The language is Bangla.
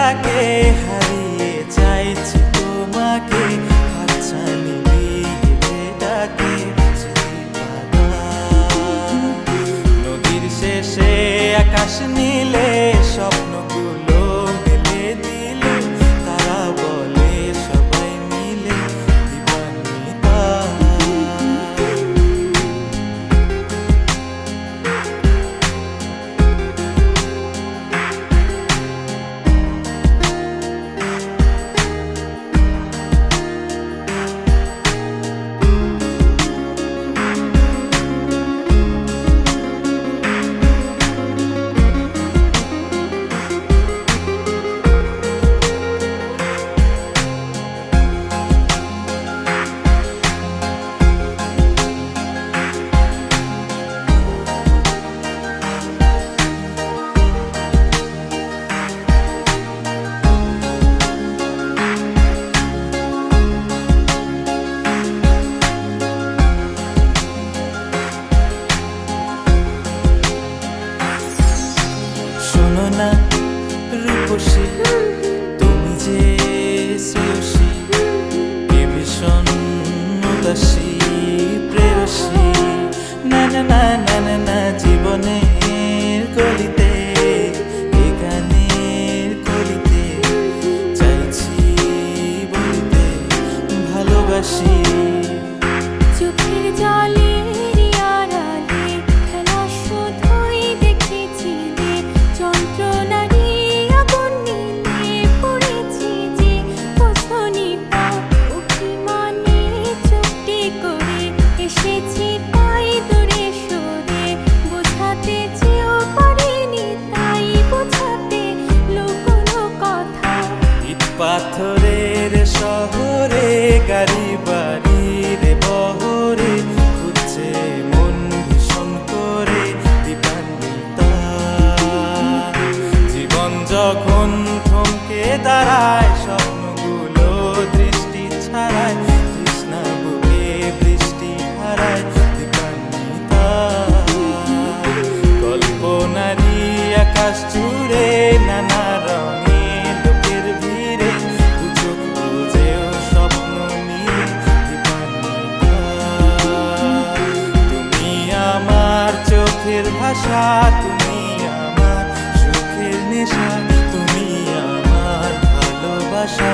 ডাকে হারিয়ে চাইছি তোমাকে, হাতছানি দিয়ে ডাকে নদীর শেষে আকাশ নীলে স্বপ্নগুলো মেলে দিল, তারা বলে সবাই মিলে দিবানিতা। শোনো না রূপসী, তুমি যে শ্রেয়সী, কে ভীষণ উদাসী প্রেয়সী। না না না না না না, জীবনের গলিতে এ গানের কলিতে চাইছি বলিতে ভালোবাসি। চোখের জলে আড়ালে খেলা শুধুই দেখেছিলে, যন্ত্রণারই আগুন নিয়ে পড়েছি যে বোঝনি অভিমানে চুপটি করে এসেছি তাই দূরে সরে, বোঝাতে চেয়েও পারিনি তাই বোঝাতে লুকোনো কথা। ইট পাথরের শহরে গাড়ি বাড়ির বহরে খুঁজছে মন ভীষণ করে দিবানিতা। জীবন যখন থমকে দাঁড়ায়, স্বপ্নগুলো দৃষ্টি ছাড়ায়, তৃষ্ণা বুকে বৃষ্টি হারায় দিবানিতা। কল্পনারই আকাশ জুড়ে নানা রঙে লোকের ভিড়ে দুচোখ বুঝেও স্বপ্ন নিয়ে দিবানিতা। তুমি আমার চোখের ভাষা, তুমি আমার সুখের নেশা, তুমি আমার ভালোবাসা।